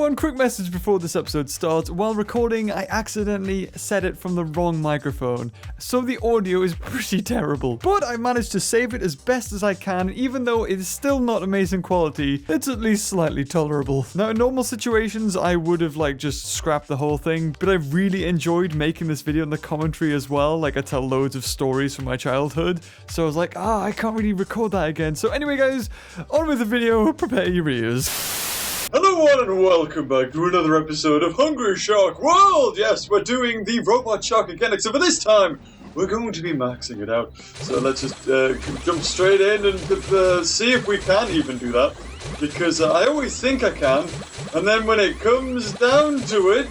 One quick message before this episode starts. While recording, I accidentally set it from the wrong microphone, so the audio is pretty terrible. But I managed to save it as best as I can, even though it is still not amazing quality, it's at least slightly tolerable. Now, in normal situations, I would have just scrapped the whole thing, but I really enjoyed making this video and the commentary as well. I tell loads of stories from my childhood, so I was like, I can't really record that again. So anyway, guys, on with the video. Prepare your ears. Hello one and welcome back to another episode of Hungry Shark World! Yes, we're doing the robot shark again, except for this time, we're going to be maxing it out. So let's just jump straight in and see if we can even do that. Because I always think I can, and then when it comes down to it,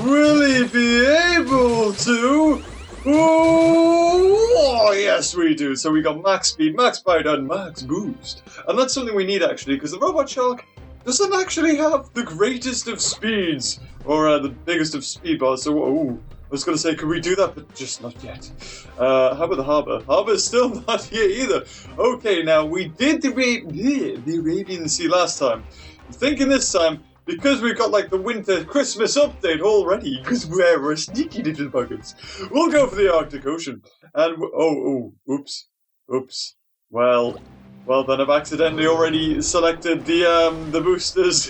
will he be able to? Oh, yes we do. So we got max speed, max bite, and max boost. And that's something we need actually, because the robot shark doesn't actually have the greatest of speeds, or the biggest of speed bars, so, I was going to say, can we do that, but just not yet. How about the harbour? Harbour's still not here either. Okay, now, we did the Arabian Sea last time. I'm thinking this time, because we've got, the winter Christmas update already, because we're sneaky little buggers, we'll go for the Arctic Ocean. And, oops. Well, then I've accidentally already selected the boosters.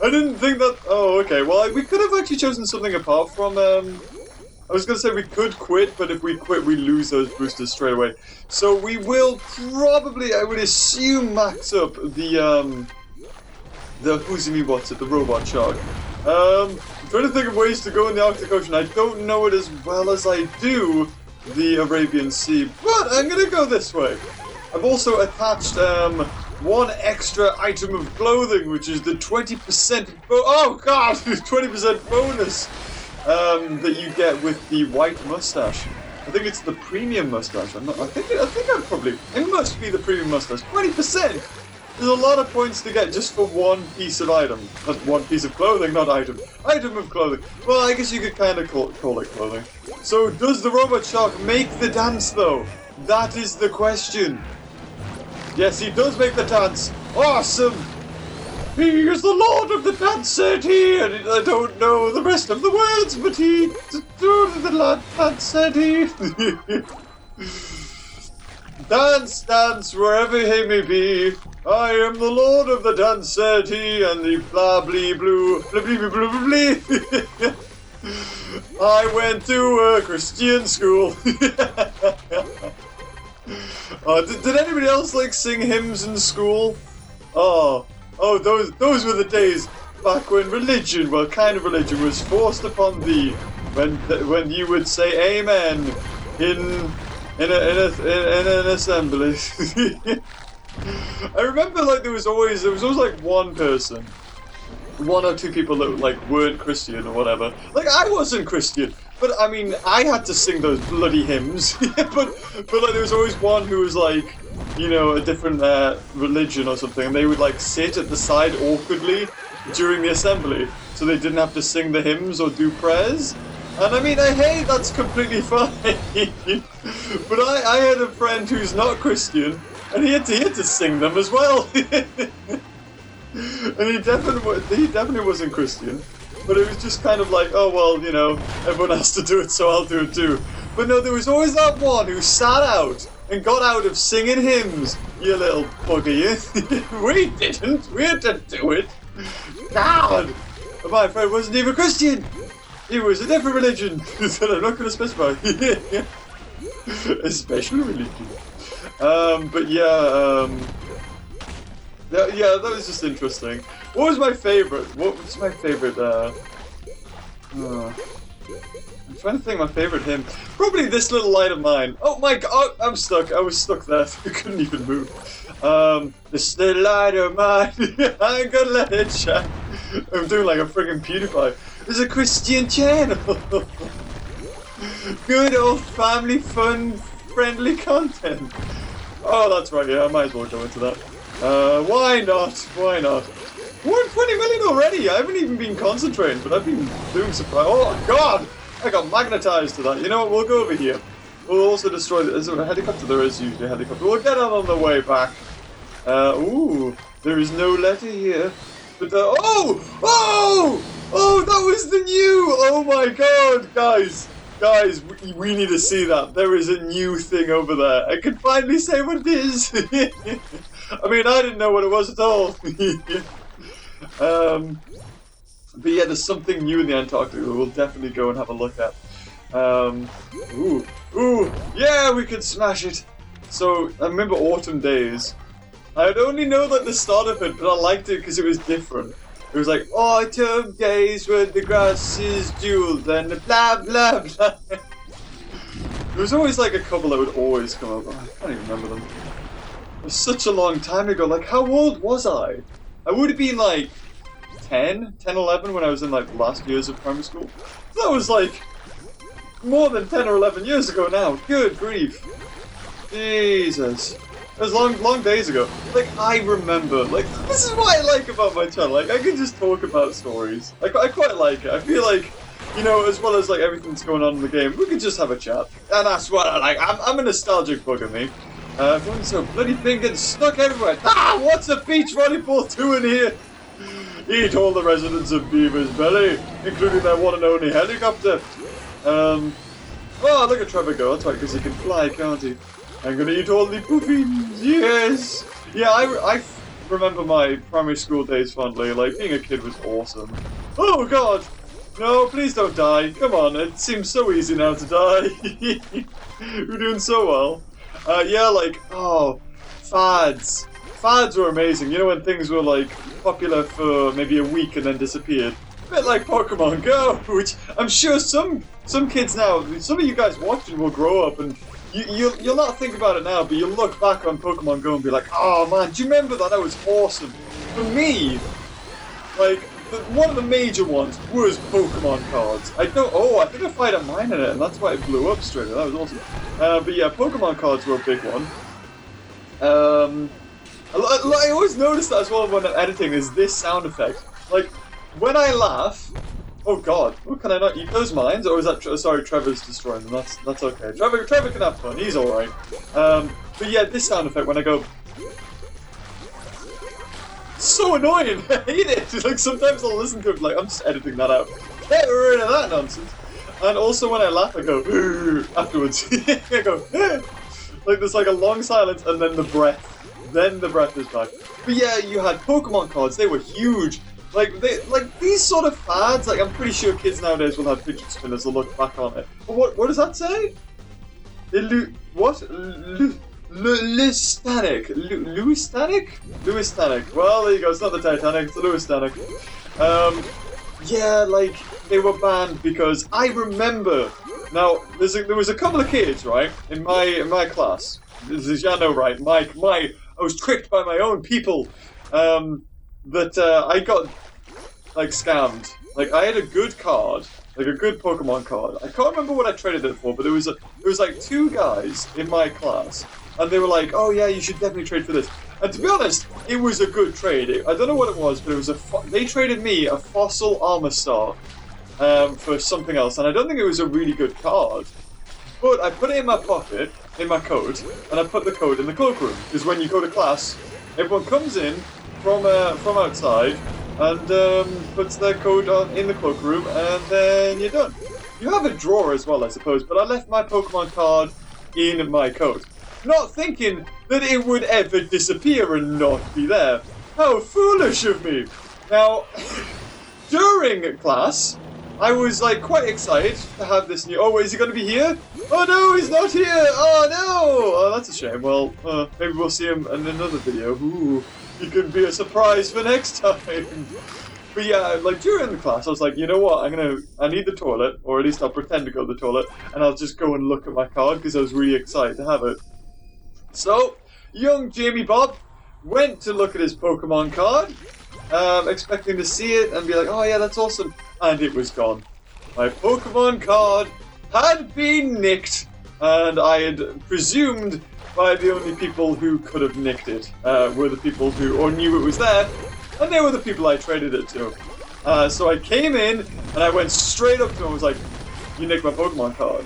I didn't think that... Oh, okay. Well, we could have actually chosen something apart from... I was going to say we could quit, but if we quit, we lose those boosters straight away. So we will probably, I would assume, max up the robot shark. I'm trying to think of ways to go in the Arctic Ocean. I don't know it as well as I do the Arabian Sea, but I'm going to go this way. I've also attached one extra item of clothing, which is the 20% 20% bonus that you get with the white mustache. I think it's the premium mustache. It must be the premium mustache. 20%. There's a lot of points to get just for one piece of item. Not one piece of clothing, not item. Item of clothing. Well, I guess you could kind of call it clothing. So, does the robot shark make the dance, though? That is the question. Yes, he does make the dance. Awesome! He is the lord of the dance, said he. And I don't know the rest of the words, but the dance, said he. Dance, dance, wherever he may be. I am the lord of the dance, said he, and the blah blee blue, blah blee blee blah blee. I went to a Christian school. Did anybody else sing hymns in school? Those were the days back when religion, kind of religion, was forced upon thee. When you would say amen in an assembly. I remember there was always one person, one or two people that weren't Christian or whatever. I wasn't Christian, but I mean I had to sing those bloody hymns. but there was always one who was a different religion or something, and they would sit at the side awkwardly during the assembly, so they didn't have to sing the hymns or do prayers. And I mean, hey, that's completely fine. But I had a friend who's not Christian, and he had to sing them as well. And he definitely wasn't Christian. But it was just kind of everyone has to do it, so I'll do it too. But no, there was always that one who sat out and got out of singing hymns. You little bugger, you. We didn't do it. God! But my friend wasn't even Christian. He was a different religion. So I'm not going to specify. A special religion. But yeah, that was just interesting. What was my favorite? I'm trying to think of my favorite hymn. Probably this little light of mine. Oh my god, oh, I'm stuck. I was stuck there. I couldn't even move. This little light of mine, I'm gonna let it shine. I'm doing a friggin' PewDiePie. There's a Christian channel. Good old family fun, friendly content. Oh, that's right, yeah, I might as well go into that. Why not? 120 million already! I haven't even been concentrating, but I've been doing surprise. Oh god! I got magnetized to that. You know what, we'll go over here. We'll also destroy is there a helicopter? There is usually a helicopter. We'll get on the way back. Ooh, there is no letter here. But oh, that was the new. Oh my God, guys, we need to see that. There is a new thing over there. I can finally say what it is. I mean, I didn't know what it was at all. But yeah, there's something new in the Antarctic that we'll definitely go and have a look at. Ooh, yeah, we could smash it. So I remember autumn days. I'd only know that the start of it, but I liked it because it was different. It was like autumn days when the grass is jeweled and blah blah blah. There was always like a couple that would always come up. I can't even remember them. It was such a long time ago. Like, how old was I? I would have been like 10, 11 when I was in like the last years of primary school. That was like more than 10 or 11 years ago now. Good grief. Jesus. It was long days ago. Like, I remember, like, this is what I like about my channel. Like, I can just talk about stories. I quite like it. I feel like, you know, as well as, like, everything that's going on in the game, we could just have a chat. And that's what I like. I'm a nostalgic bugger, me. Everyone's so bloody pink and stuck everywhere. Ah, what's a beach volleyball doing here? Eat all the residents of Beaver's Belly, including their one and only helicopter. Oh, look at Trevor go. That's right, because he can fly, can't he? I'm gonna eat all the puffins, yes! Yeah, I remember my primary school days fondly. Like, being a kid was awesome. Oh God! No, please don't die. Come on, it seems so easy now to die. We're doing so well. Yeah, like, oh, fads. Fads were amazing. You know, when things were, like, popular for maybe a week and then disappeared. A bit like Pokemon Go, which I'm sure some kids now, some of you guys watching will grow up and you'll not think about it now, but you'll look back on Pokemon Go and be like, oh man, do you remember that? That was awesome. For me, like, one of the major ones was Pokemon cards. I think I fired a mine in it, and that's why it blew up straight away. That was awesome. But yeah, Pokemon cards were a big one. I always notice that as well when I'm editing, is this sound effect. Like, when I laugh... Oh God! Oh, can I not eat those mines? Or is that sorry? Trevor's destroying them. That's okay. Trevor can have fun. He's all right. But yeah, this sound effect when I go, so annoying. I hate it. Like sometimes I'll listen to it. Like I'm just editing that out. Get rid of that nonsense. And also when I laugh, I go afterwards. I go like there's like a long silence and then the breath. Then the breath is back. But yeah, you had Pokemon cards. They were huge. Like these sort of fads, like I'm pretty sure kids nowadays will have fidget spinners to look back on it. But what does that say? Lewis Stanek? Well, there you go, it's not the Titanic, it's the Lewis Stanek. Yeah, like, they were banned because I remember, now, there was a couple of kids, right, in my class, this is, yeah, no, right, I was tricked by my own people, that I got, like, scammed. Like, I had a good card, like a good Pokemon card. I can't remember what I traded it for, but there was like two guys in my class, and they were like, "Oh yeah, you should definitely trade for this." And to be honest, it was a good trade. I don't know what it was, but it was they traded me a Fossil Armor Star for something else, and I don't think it was a really good card. But I put it in my pocket, in my coat, and I put the code in the cloakroom. Because when you go to class, everyone comes in from outside and puts their code in the cloakroom, and then you're done. You have a drawer as well, I suppose, but I left my Pokemon card in my coat, not thinking that it would ever disappear and not be there. How foolish of me! Now, during class, I was like quite excited to have this new. Oh, is he going to be here? Oh no, he's not here! Oh no! Oh, that's a shame. Well, maybe we'll see him in another video. Ooh. He could be a surprise for next time. But yeah, like during the class, I was like, you know what? I need the toilet, or at least I'll pretend to go to the toilet, and I'll just go and look at my card because I was really excited to have it. So, young Jamie Bob went to look at his Pokemon card, expecting to see it and be like, oh yeah, that's awesome, and it was gone. My Pokemon card had been nicked, and I had presumed by the only people who could have nicked it were the people who or knew it was there, and they were the people I traded it to. So I came in and I went straight up to him and was like, "You nicked my Pokemon card.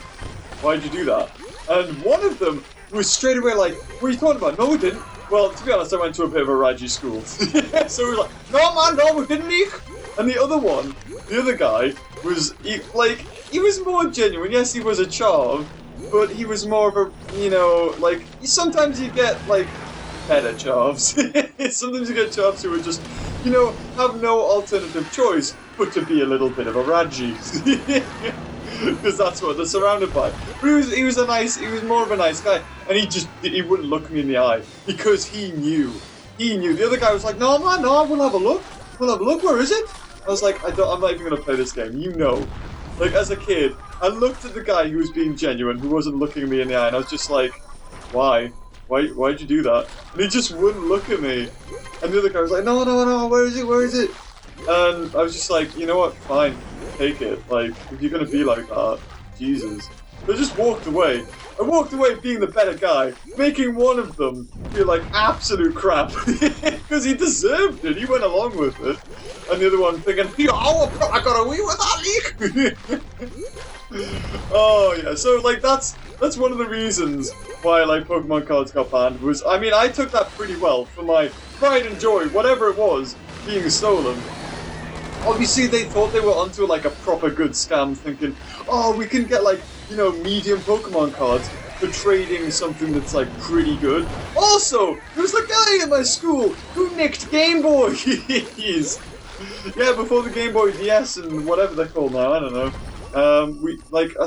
Why'd you do that?" And one of them was straight away like, "What are you talking about? No, I didn't. Well, to be honest, I went to a bit of a raggy school. So we were like, no man, no, we didn't eat. And the other guy was, he was more genuine. Yes, he was a chomp, but he was more of a, you know, like, sometimes you get, like, better chomps. Sometimes you get chomps who are just, you know, have no alternative choice but to be a little bit of a raji. Because that's what they're surrounded by. But he was more of a nice guy, and he wouldn't look me in the eye because he knew. The other guy was like, no man, no, we'll have a look. Where is it? I was like, I'm not even gonna play this game. You know, like as a kid, I looked at the guy who was being genuine, who wasn't looking me in the eye, and I was just like, why'd you do that? And he just wouldn't look at me. And the other guy was like, no, where is it? And I was just like, you know what, fine, take it. Like, if you're gonna be like that, Jesus. So I just walked away. I walked away being the better guy, making one of them feel like absolute crap. Because he deserved it, he went along with it. And the other one thinking, I got away with that leak! Oh yeah, so like that's one of the reasons why like Pokemon cards got banned was, I mean, I took that pretty well for my pride and joy, whatever it was, being stolen. Obviously they thought they were onto like a proper good scam, thinking, oh, we can get like, you know, medium Pokemon cards for trading something that's like pretty good. Also, there was a guy in my school who nicked Game Boys. Yeah, before the Game Boy DS and whatever they're called now, I don't know. I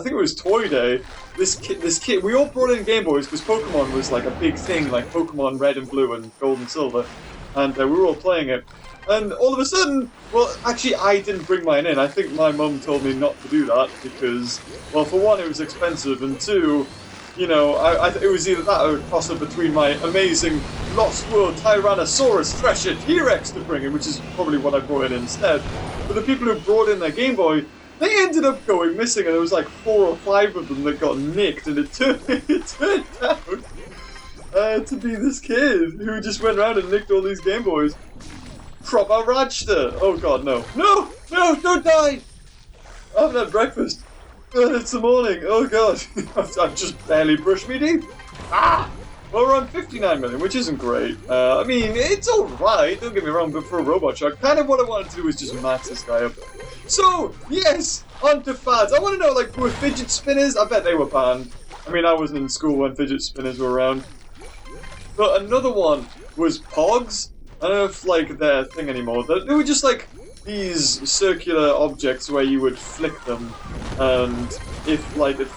think it was Toy Day. This kid, we all brought in Game Boys because Pokemon was like a big thing, like Pokemon Red and Blue and Gold and Silver, and we were all playing it. And all of a sudden, well, actually, I didn't bring mine in. I think my mum told me not to do that because, well, for one, it was expensive, and two, you know, it was either that or a toss-up between my amazing Lost World Tyrannosaurus Thresher T-Rex to bring in, which is probably what I brought in instead. But the people who brought in their Game Boy, they ended up going missing, and there was like 4 or 5 of them that got nicked, and it turned out to be this kid who just went around and nicked all these Game Boys. Proper Rajster! Oh god, no. No, don't die! I haven't had breakfast. It's the morning, oh god. I've just barely brushed me teeth. Ah! Well, we're on 59 million, which isn't great. I mean, it's alright, don't get me wrong, but for a robot shark, kind of what I wanted to do was just max this guy up. So, yes, on to fads. I want to know, like, were fidget spinners? I bet they were banned. I mean, I wasn't in school when fidget spinners were around. But another one was Pogs. I don't know if, like, they're a thing anymore. They were just, like, these circular objects where you would flick them, and if it landed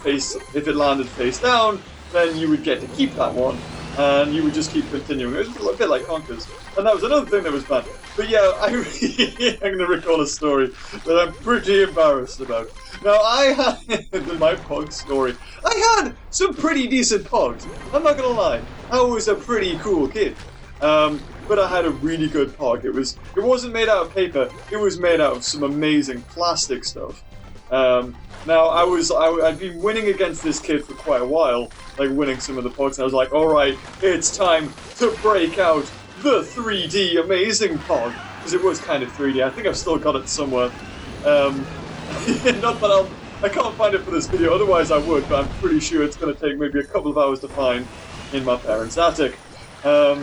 face down, then you would get to keep that one, and you would just keep continuing. It was a bit like Conkers. And that was another thing that was banned. But yeah, I'm going to recall a story that I'm pretty embarrassed about. Now, I had, my Pog story, I had some pretty decent Pogs. I'm not going to lie. I was a pretty cool kid. But I had a really good Pog. It wasn't made out of paper. It was made out of some amazing plastic stuff. Now I'd been winning against this kid for quite a while, like winning some of the Pogs. And I was like, all right, it's time to break out the 3D amazing Pog, because it was kind of 3D. I think I've still got it somewhere. Not that I can't find it for this video. Otherwise I would, but I'm pretty sure it's going to take maybe a couple of hours to find in my parents' attic. But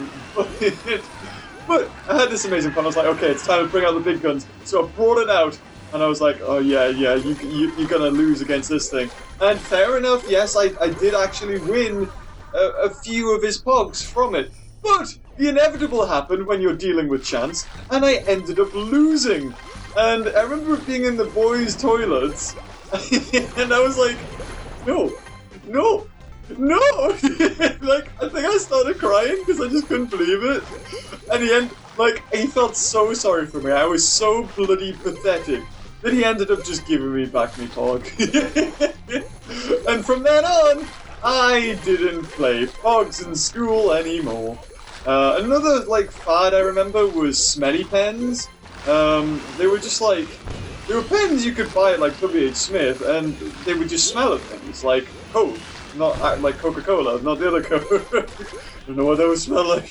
I had this amazing plan. I was like, okay, it's time to bring out the big guns. So I brought it out, and I was like, oh yeah, you're gonna lose against this thing. And fair enough, yes, I did actually win a few of his Pogs from it. But the inevitable happened when you're dealing with chance, and I ended up losing. And I remember being in the boys' toilets, and I was like, no. Like, I think I started crying because I just couldn't believe it. And he felt so sorry for me. I was so bloody pathetic that he ended up just giving me back me Pog. And from then on, I didn't play Pogs in school anymore. Another, like, fad I remember was smelly pens. They were just like, they were pens you could buy at, like, W.H. Smith, and they would just smell of things, like Coke. Not like Coca-Cola, not the other Coke. I don't know what that would smell like.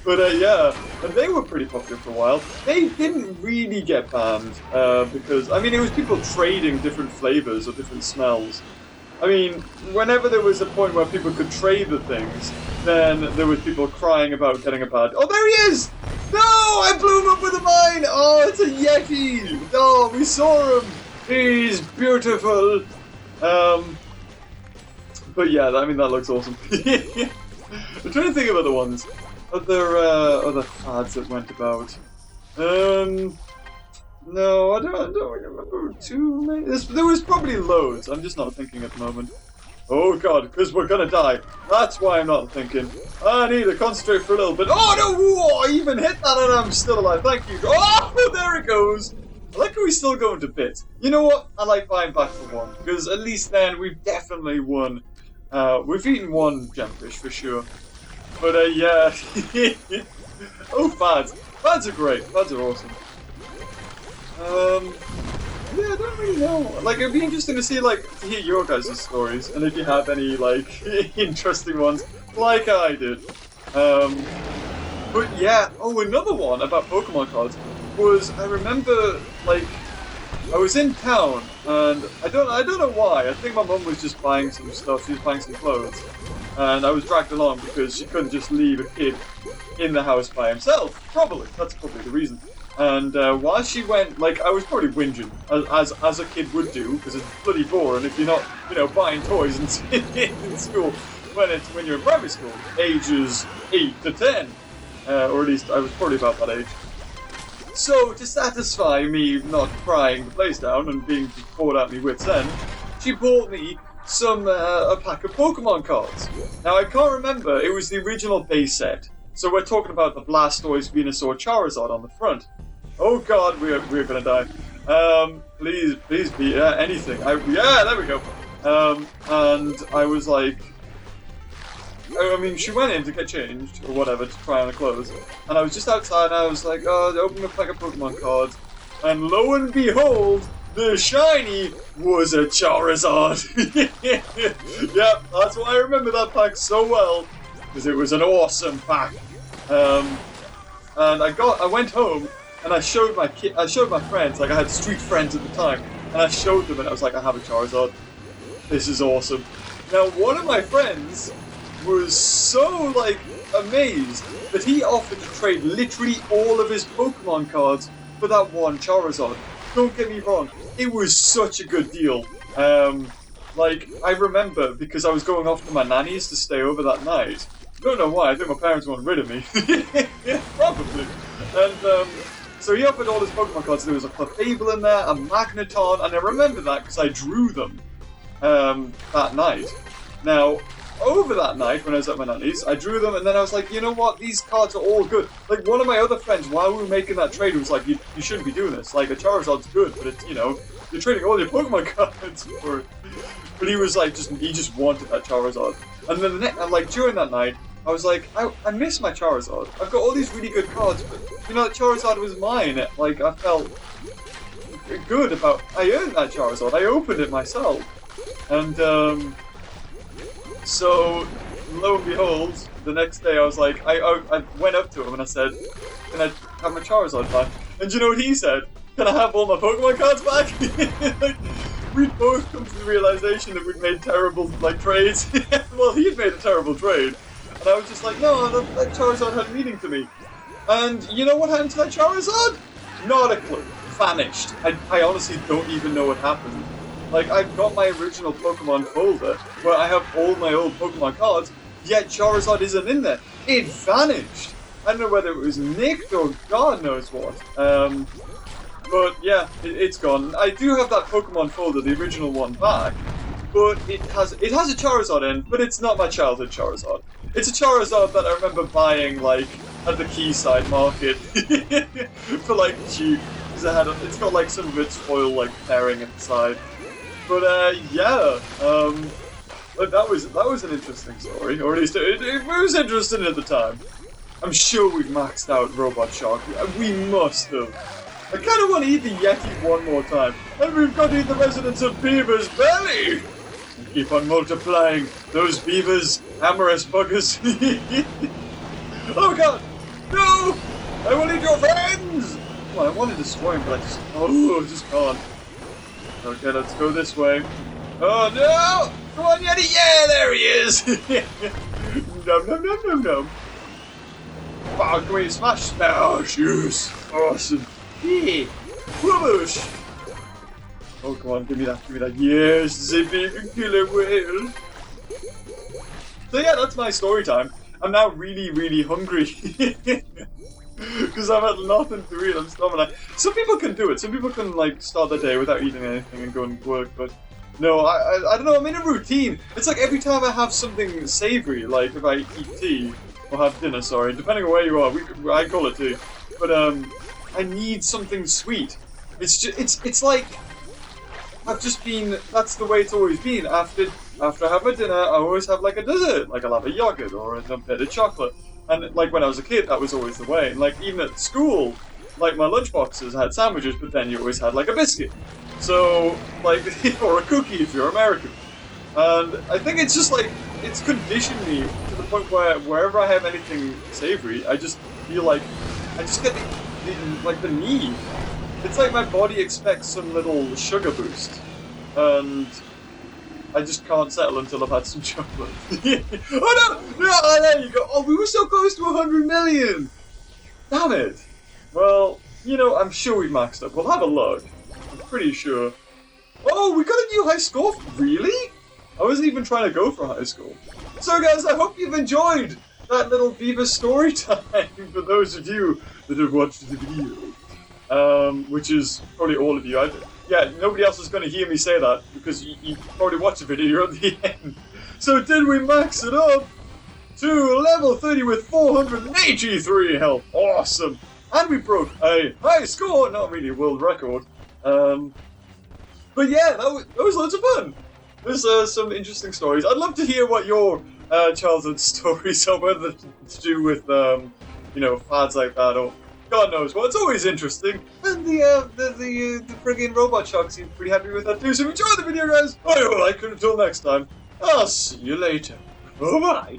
But yeah, and they were pretty popular for a while. They didn't really get banned because, I mean, it was people trading different flavors or different smells. I mean, whenever there was a point where people could trade the things, then there was people crying about getting a bad. Oh, there he is! No, I blew him up with a mine. Oh, it's a Yeti. Oh, we saw him. He's beautiful. But yeah, I mean that looks awesome. I'm trying to think of other ones, other fads that went about. No, I don't remember too many. There was probably loads. I'm just not thinking at the moment. Oh god, because we're gonna die. That's why I'm not thinking. I need to concentrate for a little bit. Oh no! Ooh, I even hit that and I'm still alive. Thank you. Oh, there it goes. I like how he's still going to bits. You know what? I like buying back for one, because at least then we've definitely won. We've eaten one gemfish for sure. But yeah. Oh, fads. Fads are great. Fads are awesome. Yeah, I don't really know. Like, it'd be interesting to see, like, to hear your guys' stories, and if you have any, like, interesting ones, like I did. But yeah, oh, another one about Pokemon cards was, I remember, like, I was in town, and I don't know why. I think my mum was just buying some stuff. She was buying some clothes, and I was dragged along because she couldn't just leave a kid in the house by himself. That's probably the reason. And while she went, like, I was probably whinging, as a kid would do, because it's bloody boring if you're not, you know, buying toys in school when you're in primary school, ages 8 to 10, or at least I was probably about that age. So, to satisfy me not crying the place down and being bored at me wits end, she bought me a pack of Pokemon cards. Now, I can't remember, it was the original base set. So we're talking about the Blastoise, Venusaur, Charizard on the front. Oh god, we're gonna die. Please be anything. Yeah, there we go. And I was like, I mean, she went in to get changed or whatever to try on the clothes, and I was just outside. And I was like, oh, open a pack of Pokemon cards, and lo and behold, the shiny was a Charizard. Yep, that's why I remember that pack so well, because it was an awesome pack. And I went home and I showed my friends, like I had street friends at the time, and I showed them and I was like, I have a Charizard. This is awesome. Now one of my friends was so like amazed that he offered to trade literally all of his Pokemon cards for that one Charizard. Don't get me wrong, it was such a good deal. Like I remember because I was going off to my nanny's to stay over that night. Don't know why, I think my parents wanted rid of me. Probably. And so he offered all his Pokemon cards. There was a Clefable in there, a Magneton, and I remember that because I drew them that night. Now, over that night when I was at my nanny's, I drew them and then I was like, you know what, these cards are all good. Like one of my other friends, while we were making that trade, was like, you shouldn't be doing this. Like a Charizard's good, but it's, you know, you're trading all your Pokemon cards for it. But he was like, he just wanted that Charizard. And then like during that night, I was like, I miss my Charizard. I've got all these really good cards, but you know, that Charizard was mine. Like I felt good about. I earned that Charizard. I opened it myself, and so lo and behold, the next day I was like, I went up to him and I said, "Can I have my Charizard back?" And you know what he said? "Can I have all my Pokemon cards back?" Like, we'd both come to the realization that we'd made terrible like trades. Well, he'd made a terrible trade. And I was just like, no, that Charizard had meaning to me. And you know what happened to that Charizard? Not a clue. Vanished. I honestly don't even know what happened. Like, I've got my original Pokemon folder, where I have all my old Pokemon cards, yet Charizard isn't in there. It vanished. I don't know whether it was nicked or God knows what. But yeah, it's gone. I do have that Pokemon folder, the original one, back. But it has a Charizard in, but it's not my childhood Charizard. It's a Charizard that I remember buying, like, at the Quayside market for, like, cheap. Because it's got, like, some of its foil, like, pairing at the side. But, yeah. But that was an interesting story. Or at least it was interesting at the time. I'm sure we've maxed out Robot Shark. We must have. I kind of want to eat the Yeti one more time. And we've got to eat the residents of Beaver's belly! And keep on multiplying those beavers, amorous buggers. Oh god! No! I will eat your friends! Well, I want to destroy him, but I just can't. Okay, let's go this way. Oh no! Come on, Yeti! Yeah, there he is! Nom nom nom nom nom. Wow, can we smash? Smash! Yes! Awesome! Yeah! Whoosh! Oh, come on, give me that, give me that. Yes, the big killer whale! So yeah, that's my story time. I'm now really, really hungry. Because I've had nothing to eat, I'm starving. Some people can do it. Some people can like start their day without eating anything and go and work. But no, I don't know. I'm in a routine. It's like every time I have something savoury, like if I eat tea or have dinner, sorry, depending on where you are, I call it tea. But I need something sweet. It's just it's like I've just been. That's the way it's always been. After I have my dinner, I always have like a dessert. Like I'll have a yogurt or a bit of chocolate. And like when I was a kid, that was always the way. And like even at school, like my lunchboxes had sandwiches, but then you always had like a biscuit. So like or a cookie if you're American. And I think it's just like it's conditioned me to the point where wherever I have anything savory, I just feel like I just get the need. It's like my body expects some little sugar boost, and I just can't settle until I've had some chocolate. Oh no! No! There you go! Oh, we were so close to 100 million! Damn it! Well, you know, I'm sure we've maxed up. We'll have a look. I'm pretty sure. Oh, we got a new high score? Really? I wasn't even trying to go for a high score. So guys, I hope you've enjoyed that little Viva story time for those of you that have watched the video. Which is probably all of you. Yeah, nobody else is going to hear me say that because you probably watched the video, you're at the end. So did we max it up to level 30 with 483 health? Awesome! And we broke a high score, not really a world record. But yeah, that was loads of fun. There's some interesting stories. I'd love to hear what your childhood stories are, whether to do with, you know, fads like that or God knows what. It's always interesting. And the friggin' robot shark seems pretty happy with that too. So enjoy the video, guys. I will like it until next time. I'll see you later. Bye-bye.